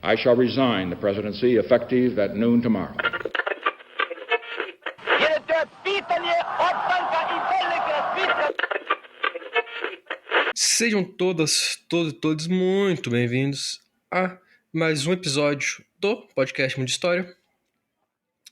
I shall resign the presidency effective at noon tomorrow. Sejam todos muito bem-vindos a mais um episódio do podcast Mundo História.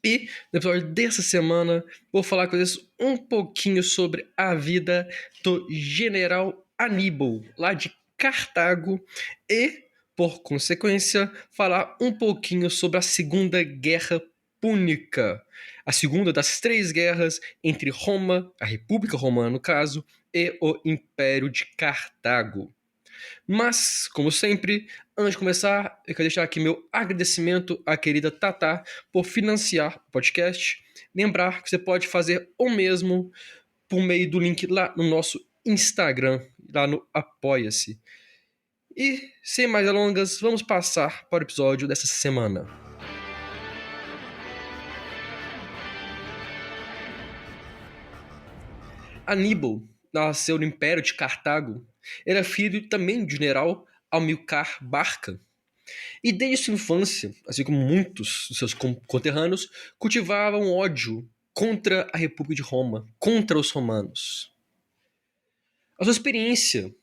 E no episódio dessa semana vou falar com vocês um pouquinho sobre a vida do general Aníbal, lá de Cartago, e, por consequência, falar um pouquinho sobre a Segunda Guerra Púnica, a segunda das três guerras entre Roma, a República Romana no caso, e o Império de Cartago. Mas, como sempre, antes de começar, eu quero deixar aqui meu agradecimento à querida Tatá por financiar o podcast. Lembrar que você pode fazer o mesmo por meio do link lá no nosso Instagram, lá no Apoia-se. E, sem mais delongas, vamos passar para o episódio dessa semana. Aníbal nasceu no Império de Cartago. Era filho também do general Amilcar Barca. E desde sua infância, assim como muitos de seus conterrâneos, cultivavam ódio contra a República de Roma, contra os romanos. A sua experiência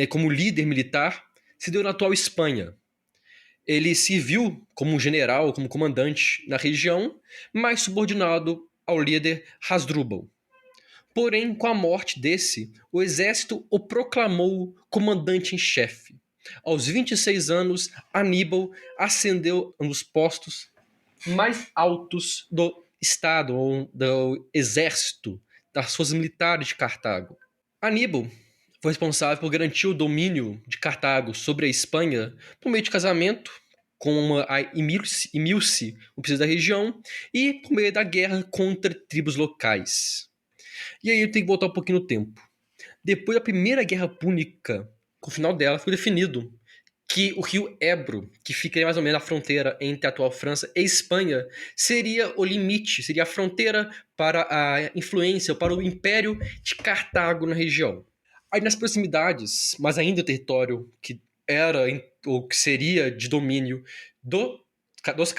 como líder militar se deu na atual Espanha. Ele se viu como um general, como comandante na região, mas subordinado ao líder Hasdrubal. Porém, com a morte desse, o exército o proclamou comandante em chefe. Aos 26 anos, Aníbal ascendeu um dos postos mais altos do Estado, ou do exército, das forças militares de Cartago. Aníbal foi responsável por garantir o domínio de Cartago sobre a Espanha por meio de casamento com a Emilce, o príncipe da região, e por meio da guerra contra tribos locais. E aí eu tenho que voltar um pouquinho no tempo. Depois da Primeira Guerra Púnica, com o final dela, foi definido que o rio Ebro, que fica mais ou menos na fronteira entre a atual França e Espanha, seria o limite, seria a fronteira para a influência, para o Império de Cartago na região. Aí nas proximidades, mas ainda o território que era ou que seria de domínio dos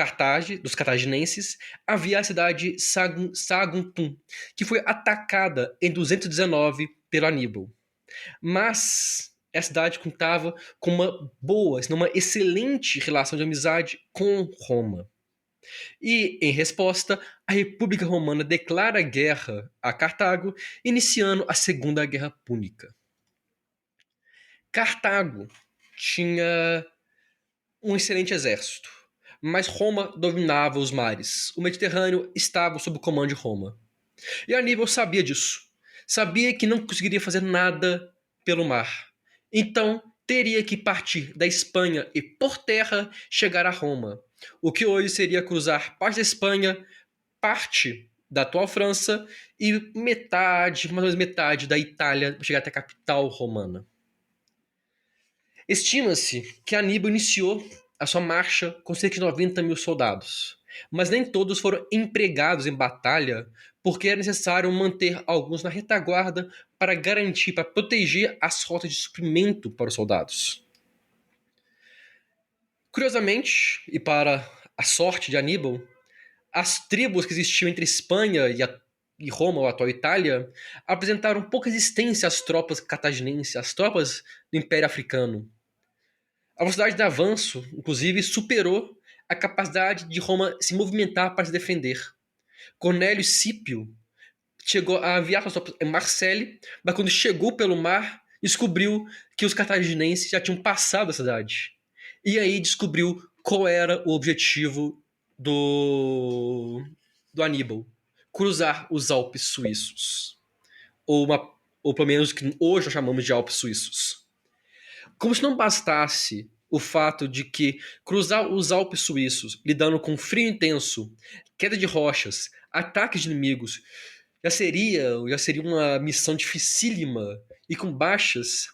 cartaginenses, havia a cidade Saguntum, que foi atacada em 219 pelo Aníbal. Mas a cidade contava com uma boa, se não uma excelente relação de amizade com Roma. E, em resposta, a República Romana declara guerra a Cartago, iniciando a Segunda Guerra Púnica. Cartago tinha um excelente exército, mas Roma dominava os mares. O Mediterrâneo estava sob o comando de Roma. E Aníbal sabia disso. Sabia que não conseguiria fazer nada pelo mar. Então, teria que partir da Espanha e, por terra, chegar a Roma. O que hoje seria cruzar parte da Espanha, parte da atual França e mais ou menos metade da Itália, para chegar até a capital romana. Estima-se que Aníbal iniciou a sua marcha com cerca de 90 mil soldados, mas nem todos foram empregados em batalha, porque era necessário manter alguns na retaguarda para garantir, para proteger as rotas de suprimento para os soldados. Curiosamente, e para a sorte de Aníbal, as tribos que existiam entre Espanha e Roma, ou a atual Itália, apresentaram pouca resistência às tropas cartaginenses, às tropas do Império Africano. A velocidade de avanço, inclusive, superou a capacidade de Roma se movimentar para se defender. Cornélio Scipio chegou a aviar suas tropas em Marseille, mas quando chegou pelo mar, descobriu que os cartaginenses já tinham passado a cidade. E aí descobriu qual era o objetivo do Aníbal: cruzar os Alpes suíços. Ou pelo menos que hoje nós chamamos de Alpes suíços. Como se não bastasse o fato de que cruzar os Alpes suíços, lidando com frio intenso, queda de rochas, ataques de inimigos, já seria uma missão dificílima e com baixas,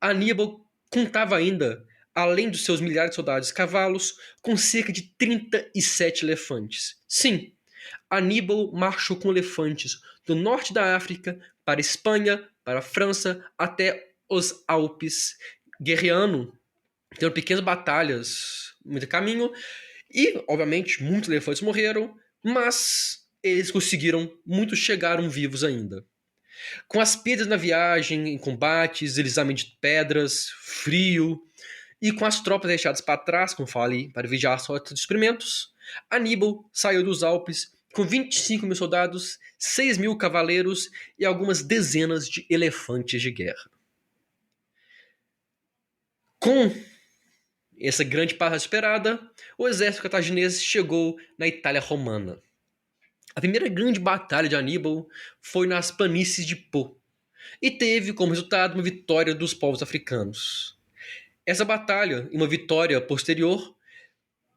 Aníbal contava ainda, além dos seus milhares de soldados e cavalos, com cerca de 37 elefantes. Sim, Aníbal marchou com elefantes do norte da África para a Espanha, para a França, até os Alpes, guerreando tendo pequenas batalhas no meio do caminho, e, obviamente, muitos elefantes morreram, mas eles conseguiram, muitos chegaram vivos ainda. Com as perdas na viagem, em combates, deslizamento de pedras, frio, e com as tropas deixadas para trás, como falei, para vigiar a rota de suprimentos, Aníbal saiu dos Alpes com 25 mil soldados, 6 mil cavaleiros e algumas dezenas de elefantes de guerra. Com essa grande parada esperada, o exército cartaginês chegou na Itália romana. A primeira grande batalha de Aníbal foi nas planícies de Po, e teve como resultado uma vitória dos povos africanos. Essa batalha e uma vitória posterior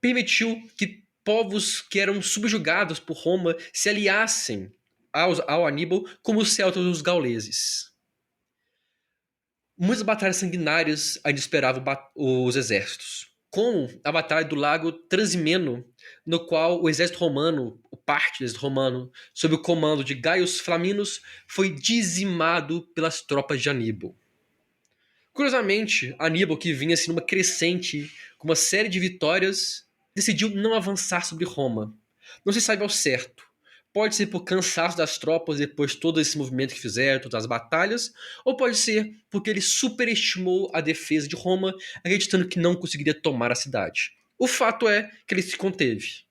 permitiu que povos que eram subjugados por Roma se aliassem ao Aníbal, como os celtas e os gauleses. Muitas batalhas sanguinárias ainda esperavam os exércitos, como a Batalha do Lago Trasimeno, no qual o exército romano, o parte do exército romano, sob o comando de Gaius Flaminos, foi dizimado pelas tropas de Aníbal. Curiosamente, Aníbal, que vinha assim numa crescente, com uma série de vitórias, decidiu não avançar sobre Roma. Não se sabe ao certo. Pode ser por cansaço das tropas depois de todo esse movimento que fizeram, todas as batalhas, ou pode ser porque ele superestimou a defesa de Roma, acreditando que não conseguiria tomar a cidade. O fato é que ele se conteve.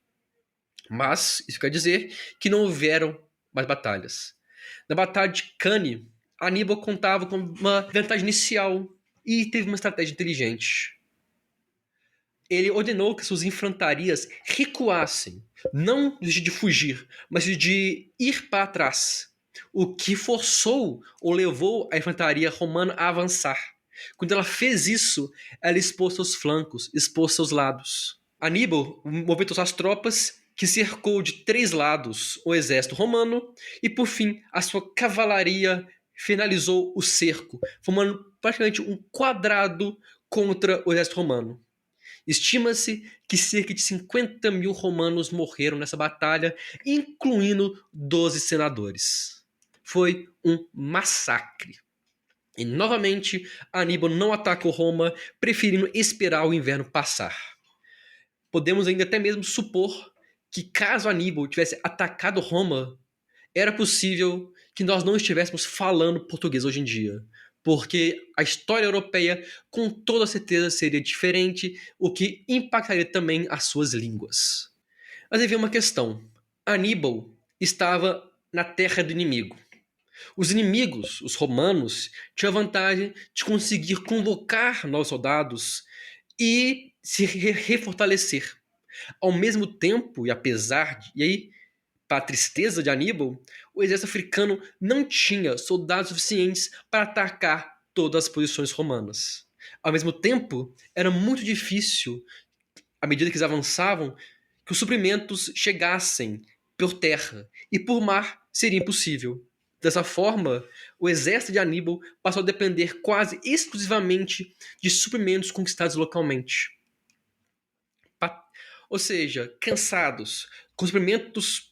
Mas isso quer dizer que não houveram mais batalhas. Na Batalha de Cannae, Aníbal contava com uma vantagem inicial e teve uma estratégia inteligente. Ele ordenou que suas infantarias recuassem, não de fugir, mas de ir para trás, o que forçou ou levou a infantaria romana a avançar. Quando ela fez isso, ela expôs seus flancos, expôs seus lados. Aníbal movimentou suas tropas, que cercou de 3 lados o exército romano, e por fim a sua cavalaria finalizou o cerco, formando praticamente um quadrado contra o exército romano. Estima-se que cerca de 50 mil romanos morreram nessa batalha, incluindo 12 senadores. Foi um massacre. E novamente, Aníbal não atacou Roma, preferindo esperar o inverno passar. Podemos ainda até mesmo supor que, caso Aníbal tivesse atacado Roma, era possível que nós não estivéssemos falando português hoje em dia. Porque a história europeia, com toda certeza, seria diferente, o que impactaria também as suas línguas. Mas havia uma questão. Aníbal estava na terra do inimigo. Os inimigos, os romanos, tinham a vantagem de conseguir convocar novos soldados e se refortalecer. Ao mesmo tempo, e apesar de, e aí, para a tristeza de Aníbal, o exército africano não tinha soldados suficientes para atacar todas as posições romanas. Ao mesmo tempo, era muito difícil, à medida que eles avançavam, que os suprimentos chegassem por terra, e por mar seria impossível. Dessa forma, o exército de Aníbal passou a depender quase exclusivamente de suprimentos conquistados localmente. Ou seja, cansados, com suprimentos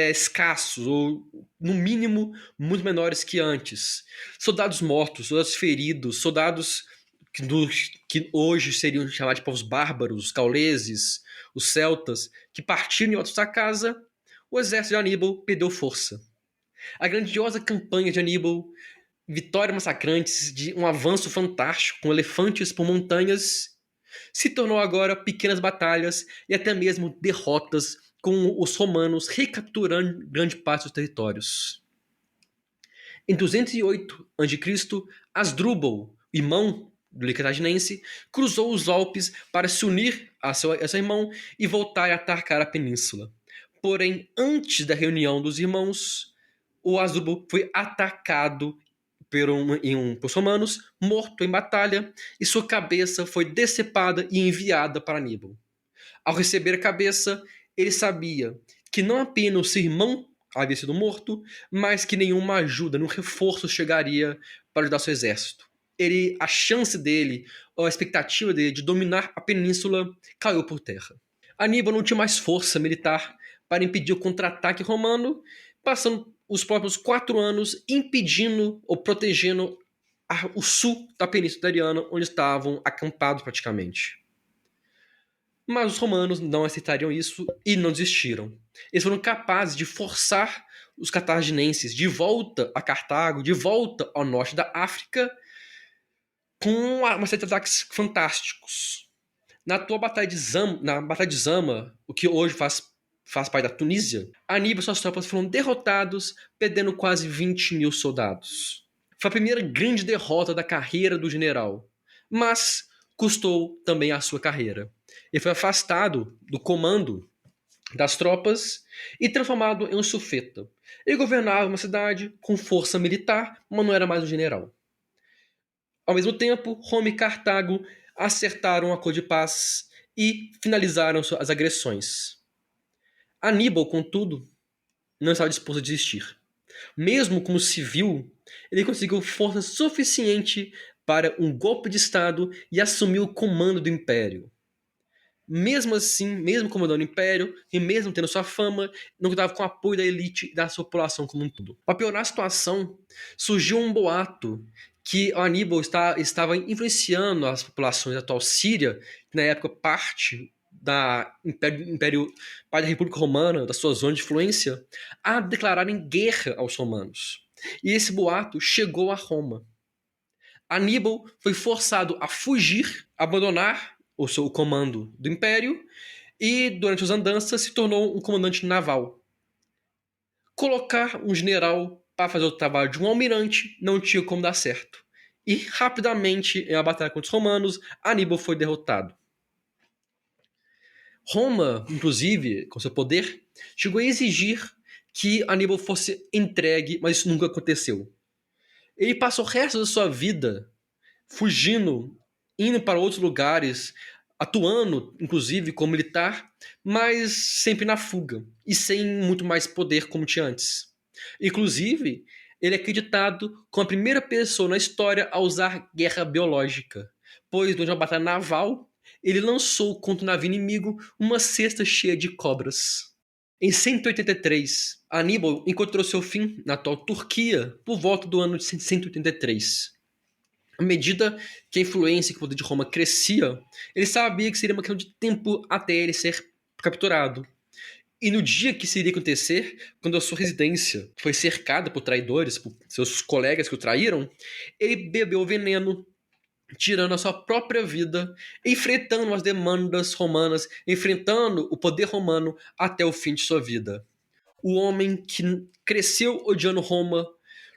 escassos, ou no mínimo muito menores que antes. Soldados mortos, soldados feridos, soldados que hoje seriam chamados de povos bárbaros, os gauleses, os celtas, que partiram em outra casa, o exército de Aníbal perdeu força. A grandiosa campanha de Aníbal, vitórias massacrantes, de um avanço fantástico, com elefantes por montanhas, se tornou agora pequenas batalhas e até mesmo derrotas, com os romanos recapturando grande parte dos territórios. Em 208 a.C., Asdrúbal, irmão do Cartaginense, cruzou os Alpes para se unir a seu irmão e voltar a atacar a península. Porém, antes da reunião dos irmãos, o Asdrúbal foi atacado por romanos, morto em batalha, e sua cabeça foi decepada e enviada para Aníbal. Ao receber a cabeça, ele sabia que não apenas seu irmão havia sido morto, mas que nenhuma ajuda, nenhum reforço chegaria para ajudar seu exército. A chance dele, ou a expectativa dele de dominar a península, caiu por terra. Aníbal não tinha mais força militar para impedir o contra-ataque romano, passando os próximos 4 anos impedindo ou protegendo o sul da Península Italiana, onde estavam acampados praticamente. Mas os romanos não aceitariam isso e não desistiram. Eles foram capazes de forçar os cartaginenses de volta a Cartago, de volta ao norte da África, com uma série de ataques fantásticos. Na Batalha de Zama, o que hoje faz parte da Tunísia, Aníbal e suas tropas foram derrotados, perdendo quase 20 mil soldados. Foi a primeira grande derrota da carreira do general, mas custou também a sua carreira. Ele foi afastado do comando das tropas e transformado em um sufeta. Ele governava uma cidade com força militar, mas não era mais um general. Ao mesmo tempo, Roma e Cartago acertaram um acordo de paz e finalizaram as agressões. Aníbal, contudo, não estava disposto a desistir. Mesmo como civil, ele conseguiu força suficiente para um golpe de Estado e assumiu o comando do Império. Mesmo assim, mesmo comandando o Império e mesmo tendo sua fama, não contava com o apoio da elite e da sua população como um todo. Para piorar a situação, surgiu um boato que Aníbal estava influenciando as populações da atual Síria, que na época parte parte da República Romana, da sua zona de influência, a declararem guerra aos romanos. E esse boato chegou a Roma. Aníbal foi forçado a fugir, abandonar o seu comando do Império e, durante as andanças, se tornou um comandante naval. Colocar um general para fazer o trabalho de um almirante não tinha como dar certo. E, rapidamente, em uma batalha contra os romanos, Aníbal foi derrotado. Roma, inclusive, com seu poder, chegou a exigir que Aníbal fosse entregue, mas isso nunca aconteceu. Ele passou o resto da sua vida fugindo, indo para outros lugares, atuando, inclusive, como militar, mas sempre na fuga e sem muito mais poder como tinha antes. Inclusive, ele é acreditado como a primeira pessoa na história a usar guerra biológica, pois, durante uma batalha naval, ele lançou contra o navio inimigo uma cesta cheia de cobras. Em 183, Aníbal encontrou seu fim na atual Turquia por volta do ano de 183. À medida que a influência e o poder de Roma crescia, ele sabia que seria uma questão de tempo até ele ser capturado. E no dia que isso iria acontecer, quando a sua residência foi cercada por traidores, por seus colegas que o traíram, ele bebeu veneno, tirando a sua própria vida, enfrentando as demandas romanas, enfrentando o poder romano até o fim de sua vida. O homem que cresceu odiando Roma,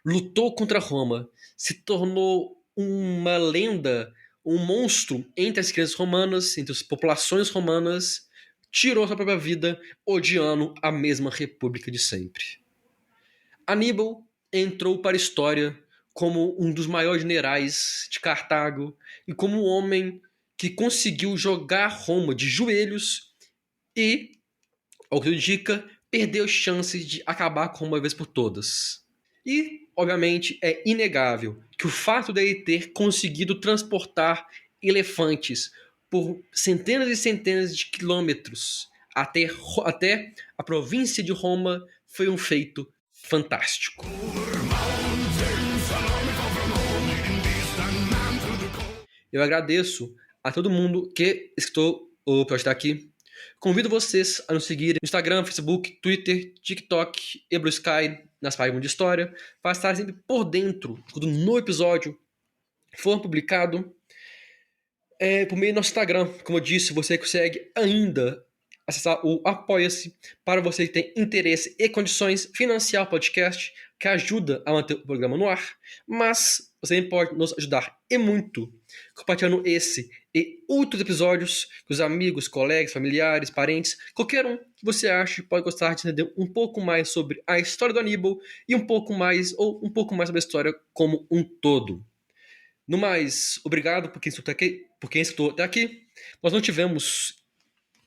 lutou contra Roma, se tornou uma lenda, um monstro entre as crianças romanas, entre as populações romanas, tirou sua própria vida odiando a mesma república de sempre. Aníbal entrou para a história como um dos maiores generais de Cartago e como um homem que conseguiu jogar Roma de joelhos e, ao que indica, perdeu chances de acabar com uma vez por todas. E, obviamente, é inegável que o fato dele ter conseguido transportar elefantes por centenas e centenas de quilômetros até a província de Roma foi um feito fantástico. Eu agradeço a todo mundo que escutou o podcast aqui. Convido vocês a nos seguirem no Instagram, Facebook, Twitter, TikTok e Blue Sky, nas páginas de história, para estar sempre por dentro quando um novo episódio for publicado. Por meio do nosso Instagram, como eu disse, você consegue ainda acessar o Apoia-se para você que tem interesse e condições financiar o podcast, que ajuda a manter o programa no ar, mas você também pode nos ajudar e muito compartilhando esse e outros episódios com os amigos, colegas, familiares, parentes, qualquer um que você ache que pode gostar de entender um pouco mais sobre a história do Aníbal e um pouco mais sobre a história como um todo. No mais, obrigado por quem escutou até aqui. Nós não tivemos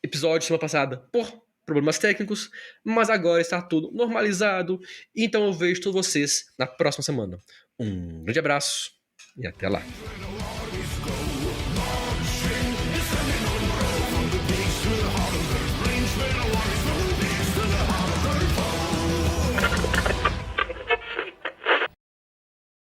episódio semana passada por problemas técnicos, mas agora está tudo normalizado. Então eu vejo todos vocês na próxima semana. Um grande abraço e até lá.